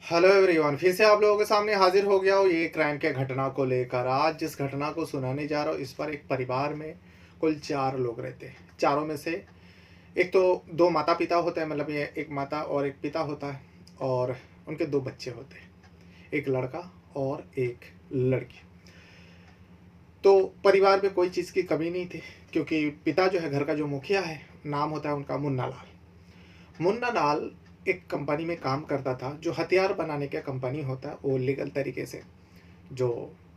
Hello everyone, फिर से आप लोगों के सामने हाजिर हो गया हूँ ये क्राइम के घटना को लेकर। आज जिस घटना को सुनाने जा रहा हूँ, इस पर एक परिवार में कुल 4 लोग रहते हैं। चारों में से एक तो दो माता पिता होते हैं, मतलब ये एक माता और एक पिता होता है, और उनके 2 बच्चे होते हैं, एक लड़का और एक लड़की। तो परिवार में कोई चीज़ की कमी नहीं थी, क्योंकि पिता जो है घर का जो मुखिया है, नाम होता है उनका मुन्ना लाल। मुन्ना लाल एक कंपनी में काम करता था, जो हथियार बनाने का कंपनी होता है। वो लीगल तरीके से जो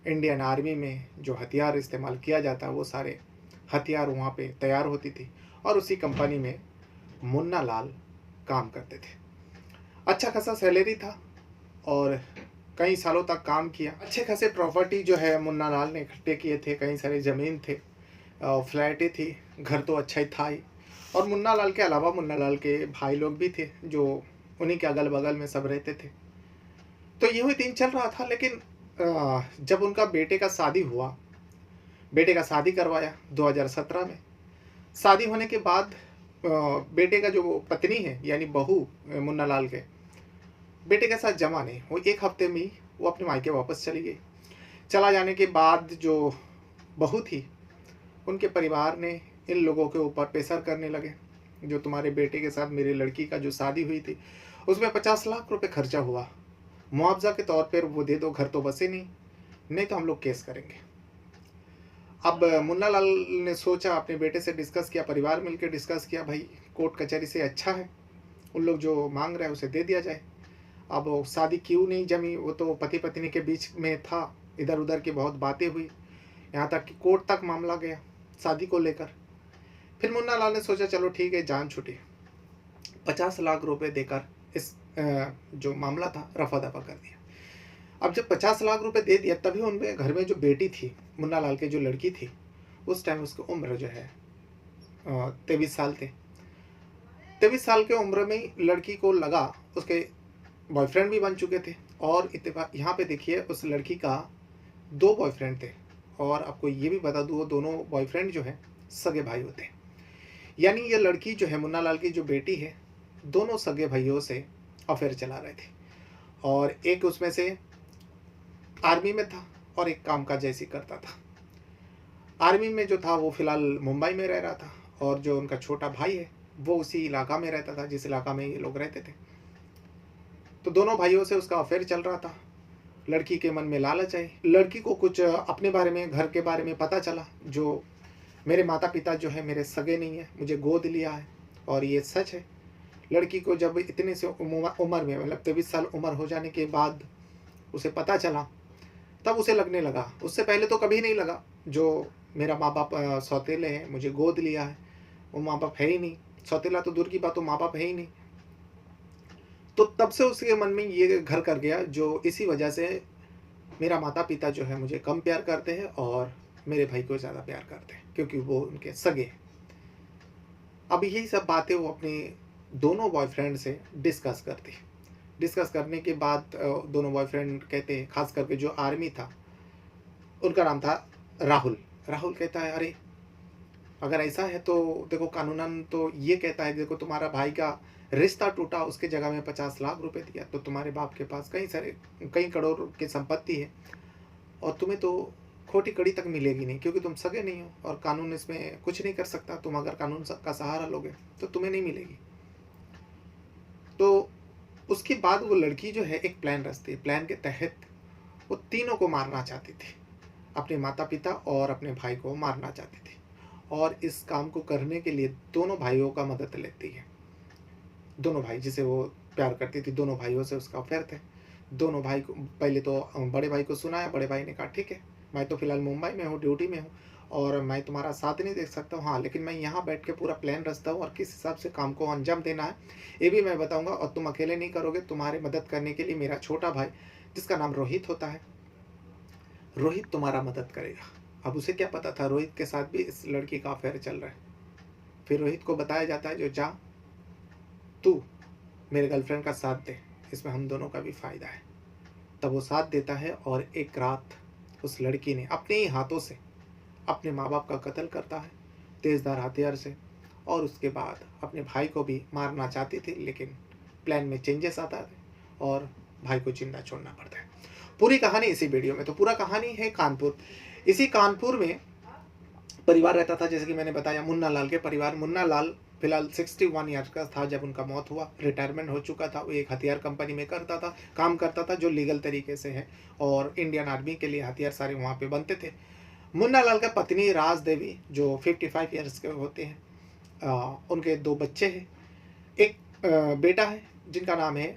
इंडियन आर्मी में जो हथियार इस्तेमाल किया जाता है, वो सारे हथियार वहाँ पे तैयार होती थी, और उसी कंपनी में मुन्ना लाल काम करते थे। अच्छा खासा सैलरी था, और कई सालों तक काम किया। अच्छे खासे प्रॉपर्टी जो है मुन्ना लाल ने इकट्ठे किए थे, कई सारे ज़मीन थे, फ्लैटें थी, घर तो अच्छा ही था ही। और मुन्ना लाल के अलावा मुन्ना लाल के भाई लोग भी थे, जो उन्हीं के अगल बगल में सब रहते थे। तो यूं ही दिन चल रहा था, लेकिन जब उनका बेटे का शादी हुआ, बेटे का शादी करवाया 2017 में। शादी होने के बाद बेटे का जो पत्नी है, यानी बहू, मुन्ना लाल के बेटे के साथ जमा नहीं, वो 1 हफ्ते में ही वो अपने मायके वापस चली गई। चला जाने के बाद जो बहू थी, उनके परिवार ने इन लोगों के ऊपर प्रेशर करने लगे। जो तुम्हारे बेटे के साथ मेरी लड़की का जो शादी हुई थी, उसमें 50 लाख रुपए खर्चा हुआ, मुआवजा के तौर पर वो दे दो, घर तो बसे नहीं, नहीं तो हम लोग केस करेंगे। अब मुन्ना लाल ने सोचा, अपने बेटे से डिस्कस किया, परिवार मिलकर डिस्कस किया, भाई कोर्ट कचहरी से अच्छा है उन लोग जो मांग रहे हैं उसे दे दिया जाए। अब वो शादी क्यों नहीं जमी, वो तो पति पत्नी के बीच में था, इधर उधर की बहुत बातें हुई, यहाँ तक कि कोर्ट तक मामला गया शादी को लेकर। फिर मुन्ना लाल ने सोचा, चलो ठीक है, जान छुटी, 50 लाख रुपए देकर इस जो मामला था रफा दफा कर दिया। अब जब 50 लाख रुपए दे दिया, तभी उनमें घर में जो बेटी थी, मुन्ना लाल की जो लड़की थी, उस टाइम उसकी उम्र जो है 23 साल थे। 23 साल के उम्र में लड़की को लगा, उसके बॉयफ्रेंड भी बन चुके थे, और इत्तेफाक यहाँ पे देखिए उस लड़की का 2 बॉयफ्रेंड थे। और आपको ये भी बता दूँ, वो दोनों बॉयफ्रेंड जो है सगे भाई होते हैं। यानी ये लड़की जो है, मुन्ना लाल की जो बेटी है, दोनों सगे भाइयों से अफेयर चला रहे थे। और एक उसमें से आर्मी में था, और एक काम काज जैसी करता था। आर्मी में जो था वो फिलहाल मुंबई में रह रहा था, और जो उनका छोटा भाई है वो उसी इलाका में रहता था जिस इलाका में ये लोग रहते थे। तो दोनों भाइयों से उसका अफेयर चल रहा था। लड़की के मन में लालच आई, लड़की को कुछ अपने बारे में, घर के बारे में पता चला, जो मेरे माता पिता जो है मेरे सगे नहीं है, मुझे गोद लिया है, और ये सच है। लड़की को जब इतने से उम्र में, मतलब 23 साल उम्र हो जाने के बाद उसे पता चला, तब उसे लगने लगा, उससे पहले तो कभी नहीं लगा, जो मेरा माँ बाप सौतेले हैं, मुझे गोद लिया है, वो माँ बाप है ही नहीं। सौतेला तो दूर की बात, तो माँ बाप है ही नहीं। तो तब से उसके मन में ये घर कर गया, जो इसी वजह से मेरा माता पिता जो है मुझे कम प्यार करते हैं, और मेरे भाई को ज़्यादा प्यार करते हैं, क्योंकि वो उनके सगे हैं। अब यही सब बातें वो अपने दोनों बॉयफ्रेंड से डिस्कस करती। डिस्कस करने के बाद दोनों बॉयफ्रेंड कहते हैं, खास करके जो आर्मी था, उनका नाम था राहुल। राहुल कहता है, अरे अगर ऐसा है तो देखो, कानूनन तो ये कहता है, देखो तुम्हारा भाई का रिश्ता टूटा, उसके जगह में 50 लाख रुपए दिया, तो तुम्हारे बाप के पास कई करोड़ की संपत्ति है, और तुम्हें तो खोटी कड़ी तक मिलेगी नहीं, क्योंकि तुम सगे नहीं हो, और कानून इसमें कुछ नहीं कर सकता। तुम अगर कानून का सहारा लोगे तो तुम्हें नहीं मिलेगी। तो उसके बाद वो लड़की जो है एक प्लान रचती है। प्लान के तहत वो तीनों को मारना चाहती थी, अपने माता पिता और अपने भाई को मारना चाहती थी। और इस काम को करने के लिए दोनों भाइयों का मदद लेती है। दोनों भाई जिसे वो प्यार करती थी, दोनों भाइयों से उसका अफेयर थे। दोनों भाई को पहले तो बड़े भाई को सुनाया। बड़े भाई ने कहा, ठीक है, मैं तो फिलहाल मुंबई में हूँ, ड्यूटी में हूँ, और मैं तुम्हारा साथ नहीं दे सकता हूँ, हाँ, लेकिन मैं यहाँ बैठ के पूरा प्लान रचता हूँ, और किस हिसाब से काम को अंजाम देना है ये भी मैं बताऊँगा। और तुम अकेले नहीं करोगे, तुम्हारी मदद करने के लिए मेरा छोटा भाई, जिसका नाम रोहित होता है, रोहित तुम्हारा मदद करेगा। अब उसे क्या पता था, रोहित के साथ भी इस लड़की का अफेयर चल रहा है। फिर रोहित को बताया जाता है, जो जा तू मेरे गर्लफ्रेंड का साथ दे, इसमें हम दोनों का भी फ़ायदा है। तब वो साथ देता है, और एक रात उस लड़की ने अपने ही हाथों से अपने माँ बाप का कत्ल करता है, तेज़धार हथियार से। और उसके बाद अपने भाई को भी मारना चाहती थी, लेकिन प्लान में चेंजेस आता है, और भाई को जिंदा छोड़ना पड़ता है। पूरी कहानी इसी वीडियो में। तो पूरा कहानी है कानपुर। इसी कानपुर में परिवार रहता था, जैसे कि मैंने बताया मुन्ना लाल के परिवार। मुन्ना लाल फिलहाल 61 ईयर्स का था जब उनका मौत हुआ। रिटायरमेंट हो चुका था। वो एक हथियार कंपनी में काम करता था जो लीगल तरीके से है, और इंडियन आर्मी के लिए हथियार सारे वहाँ पे बनते थे। मुन्ना लाल का पत्नी राज देवी जो 55 ईयर्स के होते हैं, उनके 2 बच्चे हैं। एक बेटा है जिनका नाम है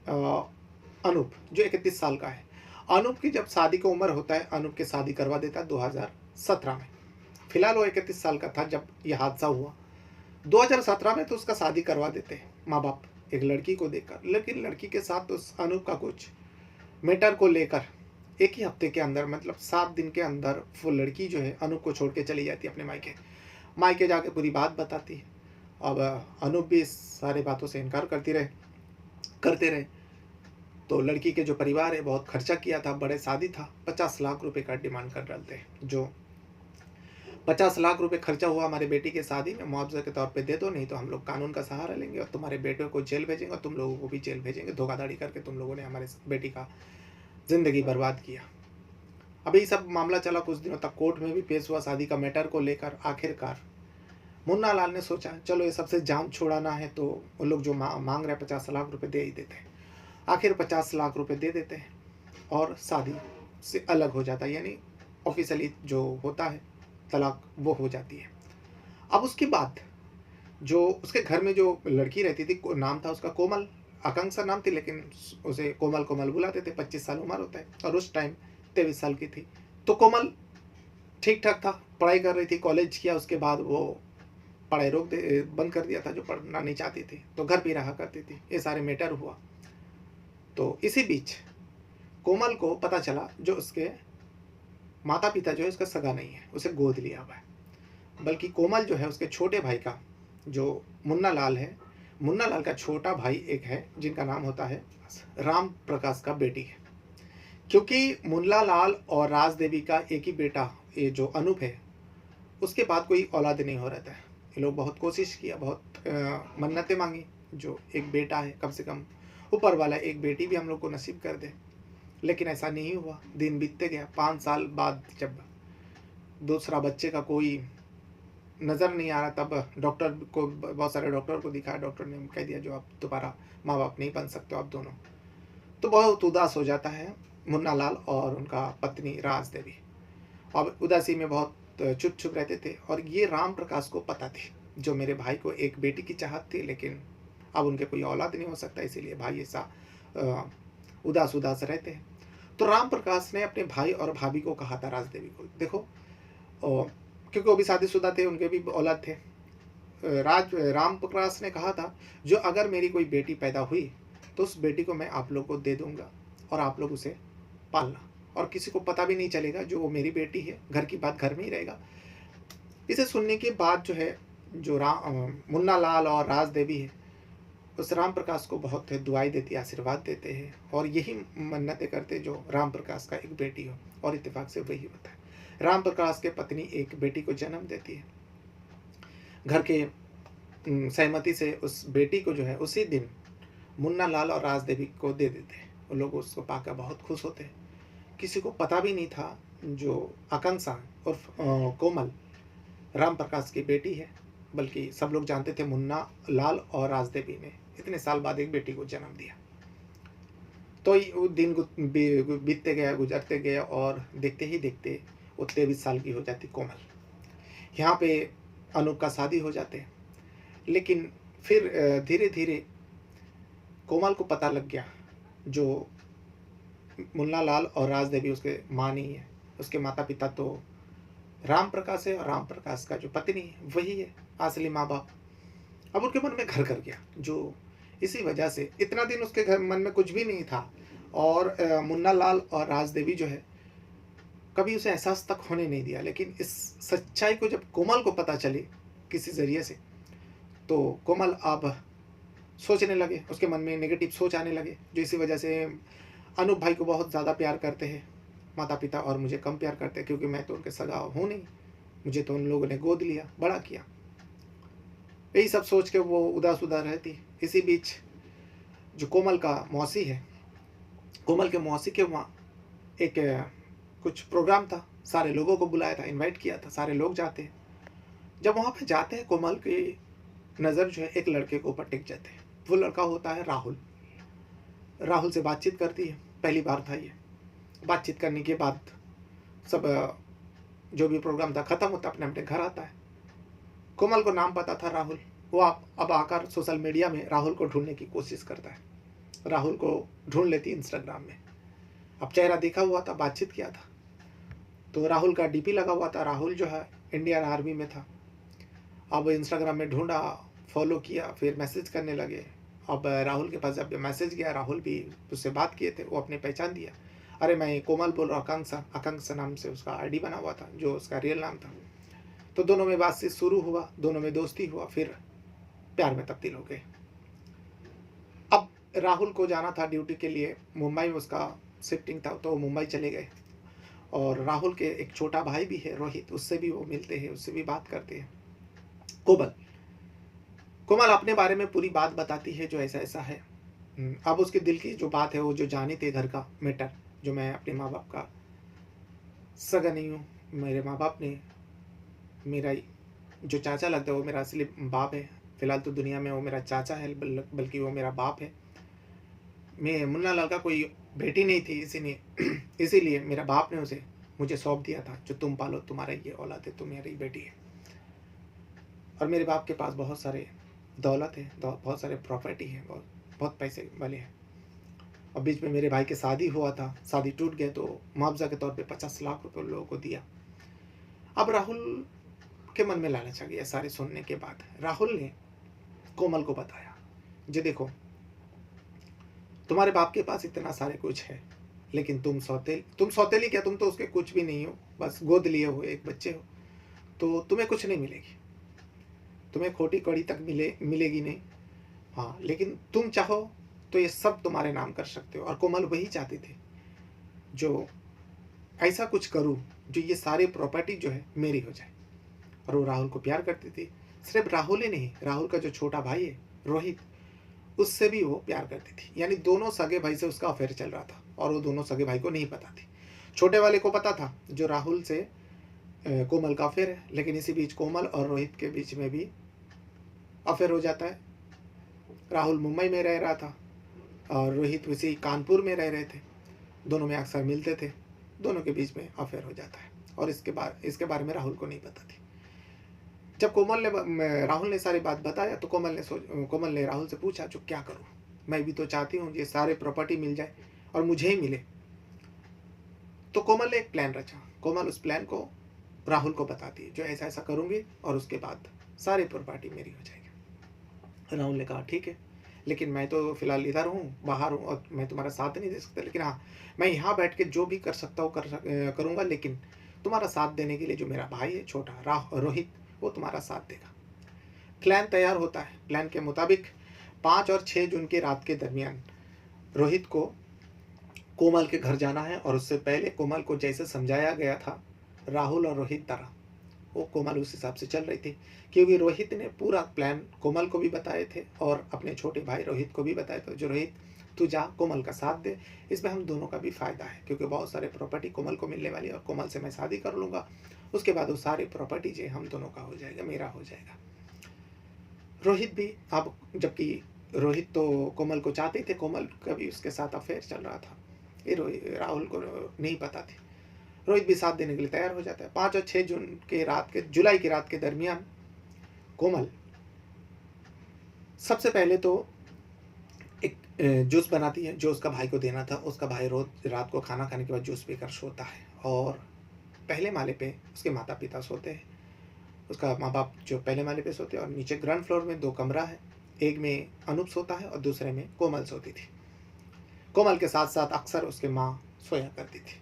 अनूप, जो 31 साल का है। अनूप की जब शादी का उम्र होता है, अनूप की शादी करवा देता है 2017 में। फिलहाल वो 31 साल का था जब यह हादसा हुआ। 2017 में तो उसका शादी करवा देते हैं माँ बाप एक लड़की को देखकर, लेकिन लड़की के साथ उस अनूप का कुछ मैटर को लेकर एक ही हफ्ते के अंदर, मतलब 7 दिन के अंदर, वो लड़की जो है अनूप को छोड़ के चली जाती है अपने मायके जाके पूरी बात बताती है। अब अनूप भी इस सारे बातों से इनकार करते रहे। तो लड़की के जो परिवार है बहुत खर्चा किया था, बड़े शादी था, 50 लाख रुपए का डिमांड कर डालते हैं। जो 50 लाख रुपए खर्चा हुआ हमारे बेटी के शादी में, मुआवजा के तौर पे दे दो, नहीं तो हम लोग कानून का सहारा लेंगे और तुम्हारे बेटे को जेल भेजेंगे और तुम लोगों को भी जेल भेजेंगे। धोखाधड़ी करके तुम लोगों ने हमारे बेटी का जिंदगी बर्बाद किया। अभी सब मामला चला, कुछ दिनों तक कोर्ट में भी पेश हुआ शादी का मैटर को लेकर। आखिरकार मुन्ना लाल ने सोचा चलो ये सबसे जान छुड़ाना है, तो वो लोग जो मांग रहे 50 लाख रुपए दे ही देते हैं। आखिर 50 लाख रुपए दे देते हैं और शादी से अलग हो जाता है, यानी ऑफिशियली जो होता है तलाक वो हो जाती है। अब उसके बाद जो उसके घर में जो लड़की रहती थी, नाम था उसका कोमल, आकांक्षा नाम थी, लेकिन उसे कोमल कोमल बुलाते थे। 25 साल उम्र होता है और उस टाइम 23 साल की थी। तो कोमल ठीक ठाक था, पढ़ाई कर रही थी, कॉलेज किया, उसके बाद वो पढ़ाई बंद कर दिया था, जो पढ़ना नहीं चाहती थी, तो घर पे रहा करती थी। ये सारे मैटर हुआ। तो इसी बीच कोमल को पता चला जो उसके माता पिता जो है उसका सगा नहीं है, उसे गोद लिया हुआ है। बल्कि कोमल जो है उसके छोटे भाई का, जो मुन्ना लाल है, मुन्ना लाल का छोटा भाई एक है जिनका नाम होता है राम प्रकाश का बेटी है। क्योंकि मुन्ना लाल और राज देवी का एक ही बेटा, ये जो अनूप है, उसके बाद कोई औलाद नहीं हो रहता है। ये लोग बहुत कोशिश किया, बहुत मन्नतें मांगी, जो एक बेटा है कम से कम ऊपर वाला एक बेटी भी हम लोग को नसीब कर दे, लेकिन ऐसा नहीं हुआ। दिन बीतते गया। 5 साल बाद जब दूसरा बच्चे का कोई नज़र नहीं आ रहा, तब डॉक्टर को, बहुत सारे डॉक्टर को दिखाया, डॉक्टर ने कह दिया जो आप दोबारा माँ बाप नहीं बन सकते आप दोनों। तो बहुत उदास हो जाता है मुन्ना लाल और उनका पत्नी राज देवी। अब उदासी में बहुत चुप चुप रहते थे। और ये राम प्रकाश को पता थी जो मेरे भाई को एक बेटी की चाहत थी, लेकिन अब उनके कोई औलाद नहीं हो सकता, इसीलिए भाई ऐसा उदास उदास रहते हैं। तो राम प्रकाश ने अपने भाई और भाभी को कहा था, राज देवी को, देखो, क्योंकि वो भी शादीशुदा थे, उनके भी औलाद थे। राम प्रकाश ने कहा था जो अगर मेरी कोई बेटी पैदा हुई तो उस बेटी को मैं आप लोग को दे दूंगा और आप लोग उसे पालना, और किसी को पता भी नहीं चलेगा जो वो मेरी बेटी है, घर की बात घर में ही रहेगा। इसे सुनने के बाद जो है, जो मुन्ना लाल और राज देवी है, उस राम प्रकाश को बहुत दुआई देती, आशीर्वाद देते हैं और यही मन्नतें करते जो राम प्रकाश का एक बेटी हो, और इत्तेफाक से वही होता है। राम प्रकाश के पत्नी एक बेटी को जन्म देती है। घर के सहमति से उस बेटी को जो है उसी दिन मुन्ना लाल और राज देवी को दे देते हैं। वो लोग उसको पाकर बहुत खुश होते हैं। किसी को पता भी नहीं था जो आकांक्षा और कोमल राम प्रकाश की बेटी है, बल्कि सब लोग जानते थे मुन्ना लाल और राज देवी ने इतने साल बाद एक बेटी को जन्म दिया। तो दिन बीतते गया, गुजरते गए, और देखते ही देखते वो 23 साल की हो जाती कोमल। यहाँ पे अनूप का शादी हो जाते हैं। लेकिन फिर धीरे धीरे कोमल को पता लग गया जो मुन्ना लाल और राज देवी उसके माँ नहीं है, उसके माता पिता तो राम प्रकाश है, और राम प्रकाश का जो पत्नी है वही है असली माँ बाप। अब उनके मन में घर कर गया, जो इसी वजह से इतना दिन उसके घर मन में कुछ भी नहीं था। और मुन्ना लाल और राज देवी जो है कभी उसे एहसास तक होने नहीं दिया। लेकिन इस सच्चाई को जब कोमल को पता चली किसी ज़रिए से, तो कोमल अब सोचने लगे, उसके मन में नेगेटिव सोच आने लगे, जो इसी वजह से अनूप भाई को बहुत ज़्यादा प्यार करते हैं माता पिता, और मुझे कम प्यार करते हैं क्योंकि मैं तो उनके सगा हूँ नहीं, मुझे तो उन लोगों ने गोद लिया, बड़ा किया। यही सब सोच के वो उदास रहती। इसी बीच जो कोमल का मौसी है, कोमल के मौसी के वहाँ एक कुछ प्रोग्राम था, सारे लोगों को बुलाया था, इनवाइट किया था, सारे लोग जाते हैं। जब वहाँ पे जाते हैं, कोमल की नज़र जो है एक लड़के के ऊपर टिक जाते हैं। वो लड़का होता है राहुल। राहुल से बातचीत करती है, पहली बार था ये। बातचीत करने के बाद सब जो भी प्रोग्राम था ख़त्म होता, अपने अपने घर आता है। कोमल को नाम पता था राहुल। वो अब आकर सोशल मीडिया में राहुल को ढूंढने की कोशिश करता है। राहुल को ढूंढ लेती इंस्टाग्राम में। अब चेहरा देखा हुआ था, बातचीत किया था, तो राहुल का डीपी लगा हुआ था। राहुल जो है इंडियन आर्मी में था। अब इंस्टाग्राम में ढूंढा, फॉलो किया, फिर मैसेज करने लगे। अब राहुल के पास जब मैसेज गया, राहुल भी उससे बात किए थे, वो अपनी पहचान दिया। अरे मैं कोमल बोल रहा हूँ, आकांक्षा। आकांक्षा नाम से उसका आईडी बना हुआ था, जो उसका रियल नाम था। तो दोनों में बातचीत शुरू हुआ, दोनों में दोस्ती हुआ, फिर प्यार में तब्दील हो गए। अब राहुल को जाना था ड्यूटी के लिए, मुंबई में उसका शिफ्टिंग था, तो वो मुंबई चले गए। और राहुल के एक छोटा भाई भी है रोहित, उससे भी वो मिलते हैं, उससे भी बात करते हैं। कोमल कोमल अपने बारे में पूरी बात बताती है, जो ऐसा ऐसा है। अब उसके दिल की जो बात है, वो जो जानी थी, घर का मैटर, जो मैं अपने माँ बाप का सगा नहीं हूँ। मेरे माँ बाप ने, मेरा जो चाचा लगता है वो मेरा असली बाप है। फिलहाल तो दुनिया में वो मेरा चाचा है, बल्कि वो मेरा बाप है। मैं मुन्ना लाल का कोई बेटी नहीं थी, इसीलिए मेरा बाप ने उसे मुझे सौंप दिया था, जो तुम पालो, तुम्हारा ये औलाद है, तुम मेरी बेटी है। और मेरे बाप के पास बहुत सारे दौलत है, बहुत सारे प्रॉपर्टी है, बहुत बहुत पैसे वाले हैं। और बीच में मेरे भाई की शादी हुआ था, शादी टूट गया, तो मुआवजा के तौर पे 50 लाख रुपए लोगों को दिया। अब राहुल के मन में लालच आ गया। सारे सुनने के बाद राहुल ने कोमल को बताया, जी देखो, तुम्हारे बाप के पास इतना सारे कुछ है, लेकिन तुम सौतेली क्या, तुम तो उसके कुछ भी नहीं हो, बस गोद लिए हो, एक बच्चे हो, तो तुम्हें कुछ नहीं मिलेगी, तुम्हें खोटी कड़ी तक मिलेगी नहीं। हाँ, लेकिन तुम चाहो तो ये सब तुम्हारे नाम कर सकते हो। और कोमल वही चाहती थी, जो ऐसा कुछ करूँ जो ये सारी प्रॉपर्टी जो है मेरी हो जाए। और वो राहुल को प्यार करती थी। सिर्फ राहुल ही नहीं, राहुल का जो छोटा भाई है रोहित, उससे भी वो प्यार करती थी। यानी दोनों सगे भाई से उसका अफेयर चल रहा था, और वो दोनों सगे भाई को नहीं पता थी। छोटे वाले को पता था, जो राहुल से कोमल का अफेयर है, लेकिन इसी बीच कोमल और रोहित के बीच में भी अफेयर हो जाता है। राहुल मुंबई में रह रहा था और रोहित उसी कानपुर में रह रहे थे। दोनों में अक्सर मिलते थे, दोनों के बीच में अफेयर हो जाता है। और इसके बारे में राहुल को नहीं पता थी। जब राहुल ने सारी बात बताया, तो कोमल ने राहुल से पूछा, जो क्या करूं, मैं भी तो चाहती हूँ ये सारे प्रॉपर्टी मिल जाए और मुझे ही मिले। तो कोमल ने एक प्लान रचा। कोमल उस प्लान को राहुल को बताती है, जो ऐसा ऐसा करूंगी और उसके बाद सारी प्रॉपर्टी मेरी हो जाएगी। राहुल ने कहा ठीक है, लेकिन मैं तो फिलहाल इधर हूँ, बाहर हूँ, और मैं तुम्हारा साथ नहीं दे सकता, लेकिन हाँ, मैं यहाँ बैठ के जो भी कर सकता हूँ करूँगा, लेकिन तुम्हारा साथ देने के लिए जो मेरा भाई है छोटा रोहित, वो तुम्हारा साथ देगा। प्लान तैयार होता है। प्लान के मुताबिक 5 और 6 जून की रात के दरमियान रोहित को कोमल के घर जाना है, और उससे पहले कोमल को जैसे समझाया गया था, राहुल और रोहित तरह वो कोमल उस हिसाब से चल रही थी। क्योंकि रोहित ने पूरा प्लान कोमल को भी बताए थे और अपने छोटे भाई रोहित को भी बताए थे, जो रोहित तू जा, कोमल का साथ दे, इसमें हम दोनों का भी फायदा है, क्योंकि बहुत सारे प्रॉपर्टी कोमल को मिलने वाली है, और कोमल से मैं शादी कर लूँगा, उसके बाद वो सारी प्रॉपर्टी जो हम दोनों का हो जाएगा, मेरा हो जाएगा। रोहित भी, अब जबकि रोहित तो कोमल को चाहते थे, कोमल का भी उसके साथ अफेयर चल रहा था, ये राहुल को नहीं पता थी। रोहित भी साथ देने के लिए तैयार हो जाता है। 5 और 6 जुलाई की रात के दरमियान कोमल सबसे पहले तो एक जूस बनाती है, जो उसका भाई को देना था। उसका भाई रोज रात को खाना खाने के बाद जूस पीकर सोता है, और पहले माले पे उसके माता पिता सोते हैं। उसका माँ बाप जो पहले माले पे सोते हैं, और नीचे ग्राउंड फ्लोर में 2 कमरा है, एक में अनूप सोता है और दूसरे में कोमल सोती थी। कोमल के साथ साथ अक्सर उसकी माँ सोया करती थी,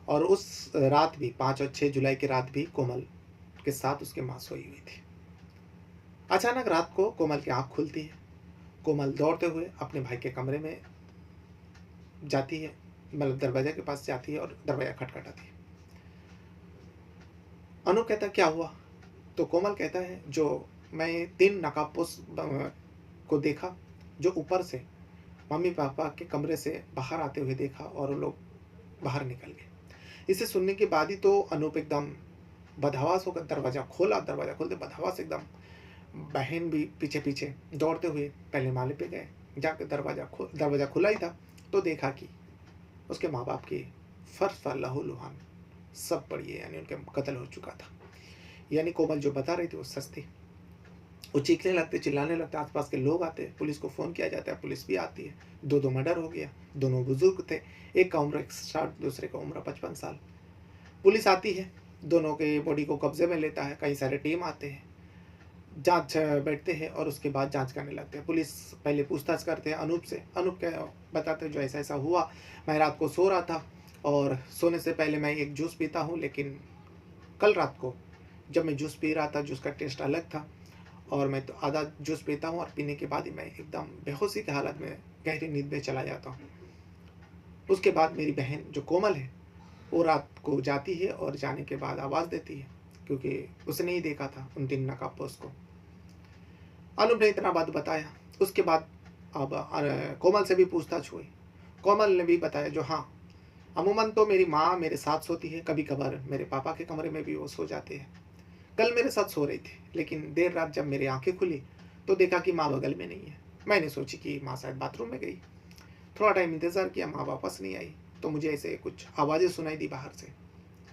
और उस रात भी 5 और 6 जुलाई की रात भी कोमल के साथ उसकी माँ सोई हुई थी। अचानक रात को कोमल की आँख खुलती है। कोमल दौड़ते हुए अपने भाई के कमरे में जाती है, मतलब दरवाजे के पास जाती है और दरवाजा खटखटाती है। अनूप कहता है क्या हुआ? तो कोमल कहता है, जो मैं 3 नकाबपोश को देखा, जो ऊपर से मम्मी पापा के कमरे से बाहर आते हुए देखा और वो लोग बाहर निकल गए। इसे सुनने के बाद ही तो अनूप एकदम बदहवास होकर दरवाज़ा खोला, दरवाज़ा खोलते बदहवास एकदम, बहन भी पीछे-पीछे दौड़ते हुए पहले माले पे गए। जाके दरवाज़ा खुला ही था, तो देखा कि उसके माँ-बाप की फर्श पर लहू-लुहान सब पड़ी है, यानी उनका कत्ल हो चुका था। यानी कोमल जो बता रही थी वो सच थी। वो चीखने लगते, चिल्लाने लगते, आस-पास के लोग आते, पुलिस को फ़ोन किया जाता है, पुलिस भी आती है। 2-2 मर्डर हो गया, दोनों बुज़ुर्ग थे, एक का उम्र 61, दूसरे का उम्र 55 साल। पुलिस आती है, दोनों के बॉडी को कब्ज़े में लेता है, कई सारे टीम आते हैं, जाँच बैठते हैं और उसके बाद जाँच करने लगते हैं। पुलिस पहले पूछताछ करते हैं अनूप से, अनूप क्या बताते हैं जो ऐसा-ऐसा हुआ, मैं रात को सो रहा था और सोने से पहले मैं एक जूस पीता हूँ, लेकिन कल रात को जब मैं जूस पी रहा था, जूस का टेस्ट अलग था और मैं तो आधा जूस पीता हूँ और पीने के बाद ही मैं एकदम बेहोशी की हालत में गहरी नींद में चला जाता हूँ। उसके बाद मेरी बहन जो कोमल है, वो रात को जाती है और जाने के बाद आवाज़ देती है, क्योंकि उसने ही देखा था उन 3 नकाबपोश को। अनूप ने इतना बात बताया। उसके बाद अब कोमल से भी पूछताछ हुई। कोमल ने भी बताया जो हाँ, अमूमन तो मेरी माँ मेरे साथ सोती है, कभी-कभार मेरे पापा के कमरे में भी वो सो जाते हैं। कल मेरे साथ सो रही थी, लेकिन देर रात जब मेरी आँखें खुली, तो देखा कि माँ बगल में नहीं है। मैंने सोची कि माँ शायद बाथरूम में गई। थोड़ा टाइम इंतज़ार किया, माँ वापस नहीं आई, तो मुझे ऐसे कुछ आवाज़ें सुनाई दी बाहर से।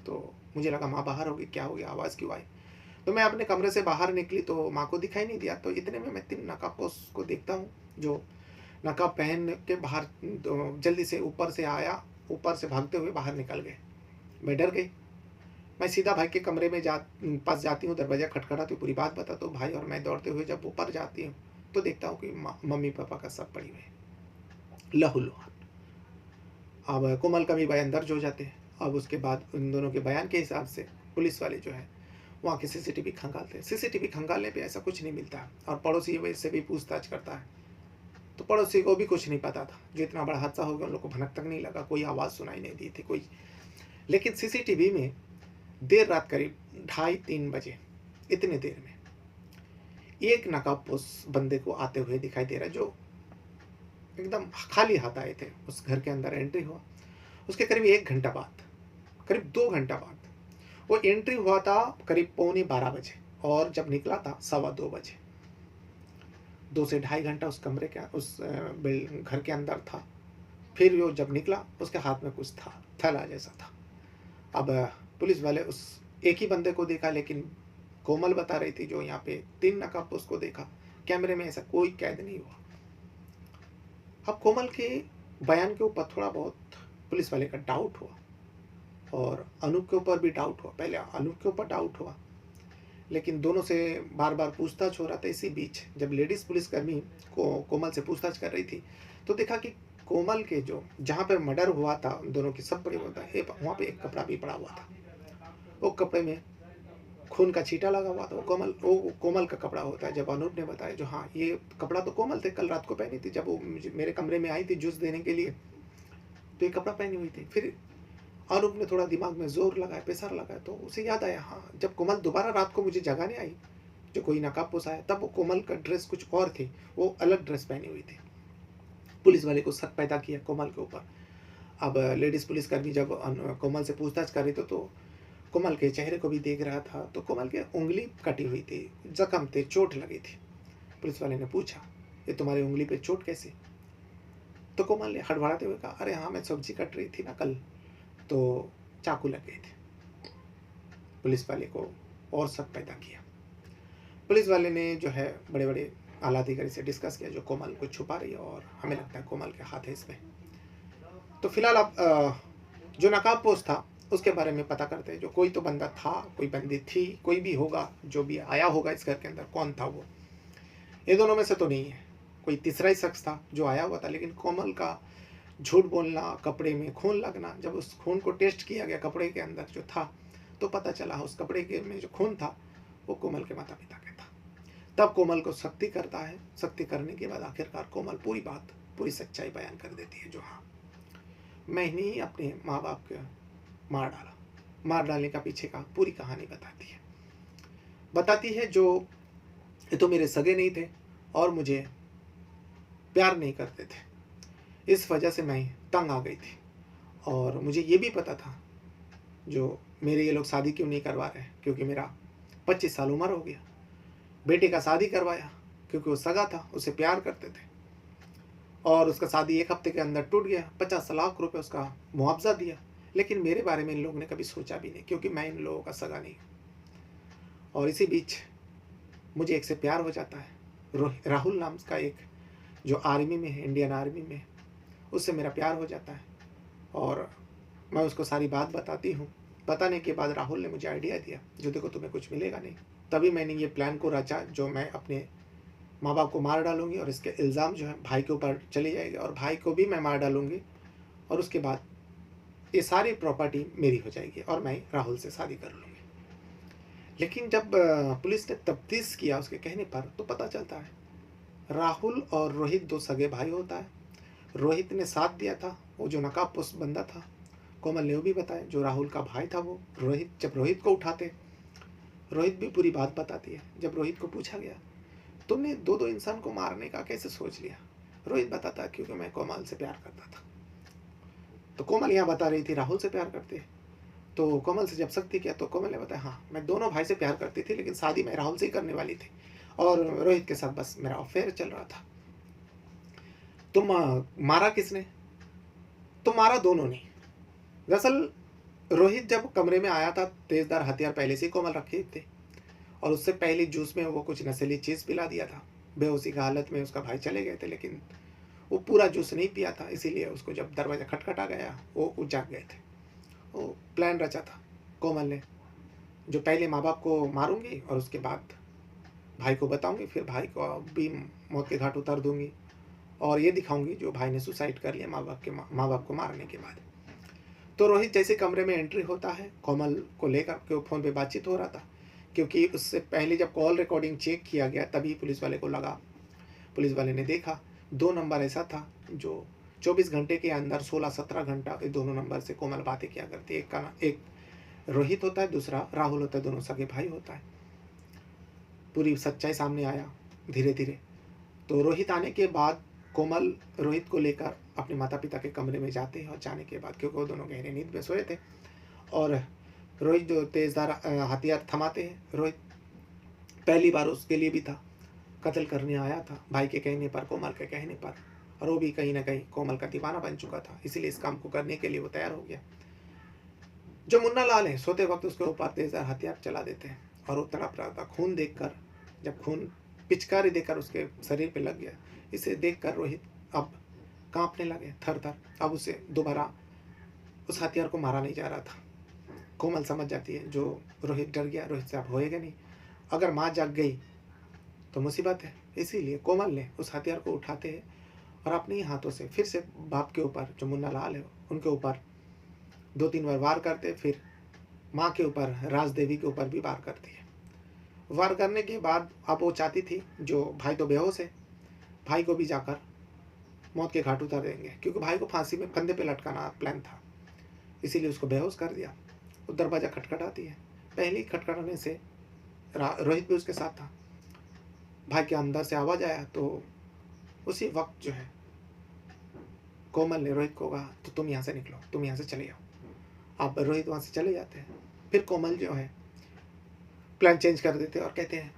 तो मुझे लगा माँ बाहर होगी, क्या हो गया, आवाज़ क्यों आई? तो मैं अपने कमरे से बाहर निकली तो माँ को दिखाई नहीं दिया, तो इतने में मैं 3 नकाबपोश को देखता हूँ, जो नकाब पहन के बाहर जल्दी से ऊपर से भागते हुए बाहर निकल गए। मैं डर गई। मैं सीधा भाई के कमरे में पास जाती हूँ, दरवाज़ा खटखटाती हूँ, पूरी बात बताता हूँ। भाई और मैं दौड़ते हुए जब ऊपर जाती हूँ, तो देखता हूँ कि मम्मी-पापा का शव पड़ी हुई है, लहू-लुहान। अब कोमल का भी बयान दर्ज हो जाते हैं। अब उसके बाद उन दोनों के बयान के हिसाब से पुलिस वाले जो है वहाँ की सीसीटीवी खंगालते हैं। सीसीटीवी खंगालने पे ऐसा कुछ नहीं मिलता और पड़ोसी से भी पूछताछ करता है, तो पड़ोसी को भी कुछ नहीं पता था। जो इतना बड़ा हादसा हो गया, उन लोग को भनक तक नहीं लगा, कोई आवाज़ सुनाई नहीं दी थी कोई। लेकिन सीसीटीवी में देर रात करीब 2:30-3 बजे, इतनी देर में एक नकाबपोश बंदे को आते हुए दिखाई दे रहा है, जो एकदम खाली हाथ आए थे। उस घर के अंदर एंट्री हुआ। उसके करीब 1 घंटा बाद, करीब 2 घंटा बाद, वो एंट्री हुआ था करीब पौने 12 बजे और जब निकला था 2:15 बजे। 2 से ढाई घंटा उस कमरे के उस घर के अंदर था। फिर वो जब निकला, उसके हाथ में कुछ था, थैला जैसा था। अब पुलिस वाले उस एक ही बंदे को देखा, लेकिन कोमल बता रही थी जो यहाँ पे 3 नकाबपोश को देखा, कैमरे में ऐसा कोई कैद नहीं हुआ। अब कोमल के बयान के ऊपर थोड़ा बहुत पुलिस वाले का डाउट हुआ और अनूप के ऊपर भी डाउट हुआ। पहले अनूप के ऊपर डाउट हुआ, लेकिन दोनों से बार-बार पूछताछ हो रहा था। इसी बीच जब लेडीज़ पुलिसकर्मी कोमल से पूछताछ कर रही थी, तो देखा कि कोमल के जो जहाँ पे मर्डर हुआ था, दोनों की सब पड़े हुआ था, वहाँ पे एक कपड़ा भी पड़ा हुआ था। वो कपड़े में खून का छींटा लगा हुआ था। वो कोमल का कपड़ा होता है। जब अनूप ने बताया जो हाँ, ये कपड़ा तो कोमल थे, कल रात को पहनी थी, जब वो मेरे कमरे में आई थी जूस देने के लिए, तो ये कपड़ा पहनी हुई थी। फिर अनूप ने थोड़ा दिमाग में जोर लगाया, प्रेशर लगाया, तो उसे याद आया, हाँ, जब कोमल दोबारा रात को मुझे जगाने आई, जो कोई नकाबपोश आया, तब वो कोमल का ड्रेस कुछ और थी, वो अलग ड्रेस पहनी हुई थी। पुलिस वाले को शक पैदा किया कोमल के ऊपर। अब लेडीज़ पुलिसकर्मी जब कोमल से पूछताछ कर रही थी, तो कोमल के चेहरे को भी देख रहा था, तो कोमल की उँगली कटी हुई थी, जख्म थे, चोट लगी थी। पुलिस वाले ने पूछा, ये तुम्हारी उँगली पे चोट कैसी? तो कोमल ने हड़बड़ाते हुए कहा, अरे हाँ, मैं सब्जी कट रही थी ना कल, तो चाकू लग गए थे। पुलिस वाले को और शक पैदा किया। पुलिस वाले ने जो है बड़े-बड़े आला अधिकारी से डिस्कस किया, जो कोमल को छुपा रही है और हमें लगता है कोमल के हाथ है इसमें। तो फिलहाल अब जो नकाबपोश था उसके बारे में पता करते हैं। जो कोई तो बंदा था, कोई बंदी थी, कोई भी होगा, जो भी आया होगा इस घर के अंदर, कौन था वो? ये दोनों में से तो नहीं है, कोई तीसरा ही शख्स था जो आया हुआ था। लेकिन कोमल का झूठ बोलना, कपड़े में खून लगना, जब उस खून को टेस्ट किया गया कपड़े के अंदर जो था, तो पता चला उस कपड़े के में जो खून था वो कोमल के माता-पिता का था। तब कोमल को सख्ती करता है। सख्ती करने के बाद आखिरकार कोमल पूरी सच्चाई बयान कर देती है, जो हाँ, मैं ही अपने माँ-बाप को मार डाला। मार डालने का पीछे का पूरी कहानी बताती है जो ये तो मेरे सगे नहीं थे और मुझे प्यार नहीं करते थे। इस वजह से मैं तंग आ गई थी। और मुझे ये भी पता था जो मेरे ये लोग शादी क्यों नहीं करवा रहे, क्योंकि मेरा 25 साल उम्र हो गया। बेटे का शादी करवाया क्योंकि वो सगा था, उसे प्यार करते थे, और उसका शादी 1 हफ्ते के अंदर टूट गया। 50 लाख रुपए उसका मुआवजा दिया, लेकिन मेरे बारे में इन लोगों ने कभी सोचा भी नहीं, क्योंकि मैं इन लोगों का सगा नहीं हूँ। और इसी बीच मुझे एक से प्यार हो जाता है, राहुल नाम का एक, जो आर्मी में है, इंडियन आर्मी में, उससे मेरा प्यार हो जाता है। और मैं उसको सारी बात बताती हूँ। बताने के बाद राहुल ने मुझे आइडिया दिया, जो देखो तुम्हें कुछ मिलेगा नहीं। तभी मैंने ये प्लान को रचा, जो मैं अपने माँ बाप को मार डालूंगी और इसके इल्ज़ाम जो है भाई के ऊपर चले जाएगा, और भाई को भी मैं मार डालूंगी, और उसके बाद ये सारी प्रॉपर्टी मेरी हो जाएगी और मैं राहुल से शादी कर लूँगी। लेकिन जब पुलिस ने तफ्तीश किया उसके कहने पर, तो पता चलता है राहुल और रोहित 2 सगे भाई होता है। रोहित ने साथ दिया था, वो जो नकाबपोश बंदा था, कोमल ने वो भी बताया, जो राहुल का भाई था वो रोहित। जब रोहित को उठाते, रोहित भी पूरी बात बताती है। जब रोहित को पूछा गया, तुमने 2 इंसान को मारने का कैसे सोच लिया, रोहित बताता, क्योंकि मैं कोमल से प्यार करता था। तो कोमल यहाँ बता रही थी राहुल से प्यार करते। तो कोमल से जब सख्ती किया, तो कोमल ने बताया, हाँ मैं दोनों भाई से प्यार करती थी, लेकिन शादी मैं राहुल से ही करने वाली थी, और रोहित के साथ बस मेरा अफेयर चल रहा था। तुम मारा किसने? तो मारा दोनों ने। दरअसल रोहित जब कमरे में आया था, तेजदार हथियार पहले से ही कोमल रखे थे, और उससे पहले जूस में वो कुछ नशीली चीज़ पिला दिया था। बेहोशी की हालत में उसका भाई चले गए थे, लेकिन वो पूरा जूस नहीं पिया था, इसीलिए उसको जब दरवाज़ा खटखटा गया वो जाग गए थे। वो प्लान रचा था कोमल ने, जो पहले माँ बाप को मारूंगी और उसके बाद भाई को बताऊंगी, फिर भाई को भी मौत के घाट उतार दूंगी, और ये दिखाऊंगी जो भाई ने सुसाइड कर लिया माँ बाप को मारने के बाद। तो रोहित जैसे कमरे में एंट्री होता है, कोमल को लेकर के फ़ोन पे बातचीत हो रहा था, क्योंकि उससे पहले जब कॉल रिकॉर्डिंग चेक किया गया, तभी पुलिस वाले को लगा, पुलिस वाले ने देखा 2 नंबर ऐसा था जो 24 घंटे के अंदर 16-17 घंटा ये दोनों नंबर से कोमल बातें किया करती है। एक रोहित होता है, दूसरा राहुल होता है, दोनों सगे भाई होता है। पूरी सच्चाई सामने आया धीरे धीरे। तो रोहित आने के बाद कोमल रोहित को लेकर अपने माता पिता के कमरे में जाते हैं, और जाने के बाद, क्योंकि वो दोनों गहरे नींद में सोए थे, और रोहित जो तेजदार हथियार थमाते हैं, रोहित पहली बार उसके लिए भी था, कत्ल करने आया था भाई के कहने पर, कोमल के कहने पर, और वो भी कहीं ना कहीं कोमल का दीवाना बन चुका था, इसीलिए इस काम को करने के लिए वो तैयार हो गया। जो मुन्ना लाल है, सोते वक्त उसके ऊपर तेजदार हथियार चला देते हैं, और वो तड़प रहा था। खून देखकर, जब खून पिचकारी देकर उसके शरीर पे लग गया, इसे देखकर रोहित अब कांपने लगे थर थर। अब उसे दोबारा उस हथियार को मारा नहीं जा रहा था। कोमल समझ जाती है, जो रोहित डर गया, रोहित से अब होएगा नहीं, अगर माँ जाग गई तो मुसीबत है। इसीलिए कोमल ने उस हथियार को उठाते हैं और अपने ही हाथों से फिर से बाप के ऊपर, जो मुन्ना लाल है, उनके ऊपर 2-3 बार वार करते, फिर माँ के ऊपर, राज देवी के ऊपर भी वार करती है। वार करने के बाद अब वो चाहती थी, जो भाई तो बेहोश है, भाई को भी जाकर मौत के घाट उतार देंगे, क्योंकि भाई को फांसी में फंदे पे लटकाना प्लान था, इसीलिए उसको बेहोश कर दिया। वो दरवाज़ा खटखटाती है, पहले ही खटखटाने से रोहित भी उसके साथ था। भाई के अंदर से आवाज़ आया, तो उसी वक्त जो है कोमल ने रोहित को कहा, तो तुम यहाँ से निकलो, तुम यहाँ से चले जाओ। अब रोहित वहाँ से चले जाते हैं। फिर कोमल जो है प्लान चेंज कर देते और कहते हैं,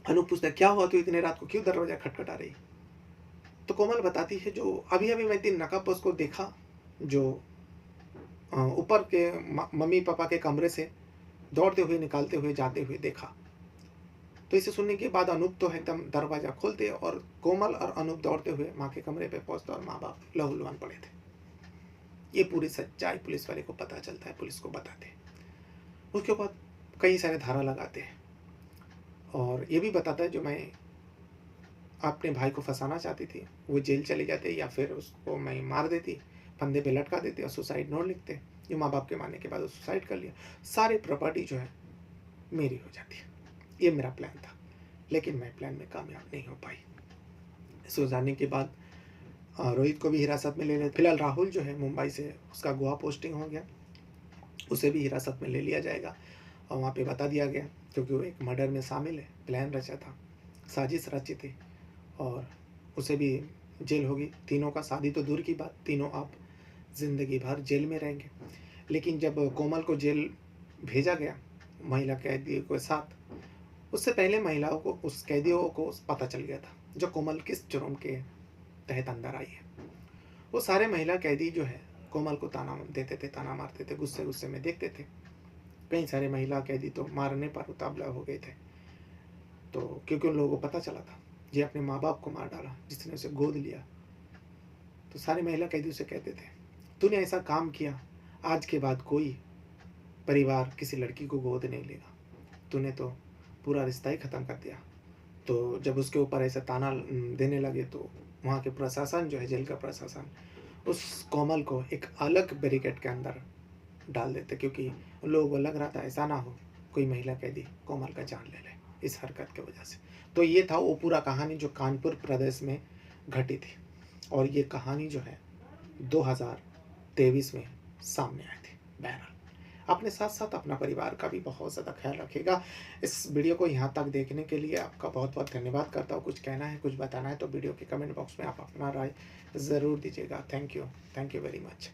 अनूप पूछता है, क्या हुआ, तू इतने रात को क्यों दरवाज़ा खटखटा रही? तो कोमल बताती है, जो अभी अभी मैं 3 नकाबपोश को देखा, जो ऊपर के मम्मी पापा के कमरे से दौड़ते हुए, निकालते हुए, जाते हुए देखा। तो इसे सुनने के बाद अनूप तो एकदम दरवाज़ा खोलते, और कोमल और अनूप दौड़ते हुए माँ के कमरे पे पहुँचते, और माँ बाप लहूलुहान पड़े थे। ये पूरी सच्चाई पुलिस वाले को पता चलता है, पुलिस को बताते। उसके बाद कई सारे धारा लगाते हैं, और ये भी बताता है, जो मैं अपने भाई को फंसाना चाहती थी, वो जेल चले जाते, या फिर उसको मैं मार देती, फंदे पे लटका देते, और सुसाइड नोट लिखते, जो माँ बाप के मारने के बाद वो सुसाइड कर लिया, सारी प्रॉपर्टी जो है मेरी हो जाती है। ये मेरा प्लान था, लेकिन मैं प्लान में कामयाब नहीं हो पाई। इसको जानने के बाद रोहित को भी हिरासत में ले लिया। फिलहाल राहुल जो है मुंबई से, उसका गोवा पोस्टिंग हो गया, उसे भी हिरासत में ले लिया जाएगा, और वहाँ पे बता दिया गया, क्योंकि वो एक मर्डर में शामिल है, प्लान रचा था, साजिश रची थी, और उसे भी जेल होगी। तीनों का शादी तो दूर की बात, तीनों आप ज़िंदगी भर जेल में रहेंगे। लेकिन जब कोमल को जेल भेजा गया महिला कैदियों के साथ, उससे पहले महिलाओं को, उस कैदियों को पता चल गया था जो कोमल किस जुर्म के तहत अंदर आई है। वो सारे महिला कैदी जो है कोमल को ताना देते थे, ताना मारते थे, गुस्से गुस्से में देखते थे। कई सारे महिला कैदी तो मारने पर उतावला हो गए थे, तो क्योंकि उन लोगों को पता चला था ये अपने माँ बाप को मार डाला जिसने उसे गोद लिया। तो सारे महिला कैदी उसे कहते थे, तूने ऐसा काम किया, आज के बाद कोई परिवार किसी लड़की को गोद नहीं लेगा, तूने तो पूरा रिश्ता ही ख़त्म कर दिया। तो जब उसके ऊपर ऐसा ताना देने लगे तो वहाँ के प्रशासन जो है, जेल का प्रशासन, उस कोमल को एक अलग बैरिकेड के अंदर डाल देते, क्योंकि उन लोगों को लग रहा था ऐसा ना हो कोई महिला कैदी कोमल का जान ले ले इस हरकत की वजह से। तो ये था वो पूरा कहानी जो कानपुर प्रदेश में घटी थी, और ये कहानी जो है 2023 में सामने आई थी। बहरहाल अपने साथ साथ अपना परिवार का भी बहुत ज़्यादा ख्याल रखिएगा। इस वीडियो को यहाँ तक देखने के लिए आपका बहुत बहुत धन्यवाद करता हूँ। कुछ कहना है, कुछ बताना है तो वीडियो के कमेंट बॉक्स में आप अपना राय ज़रूर दीजिएगा। Thank you very much.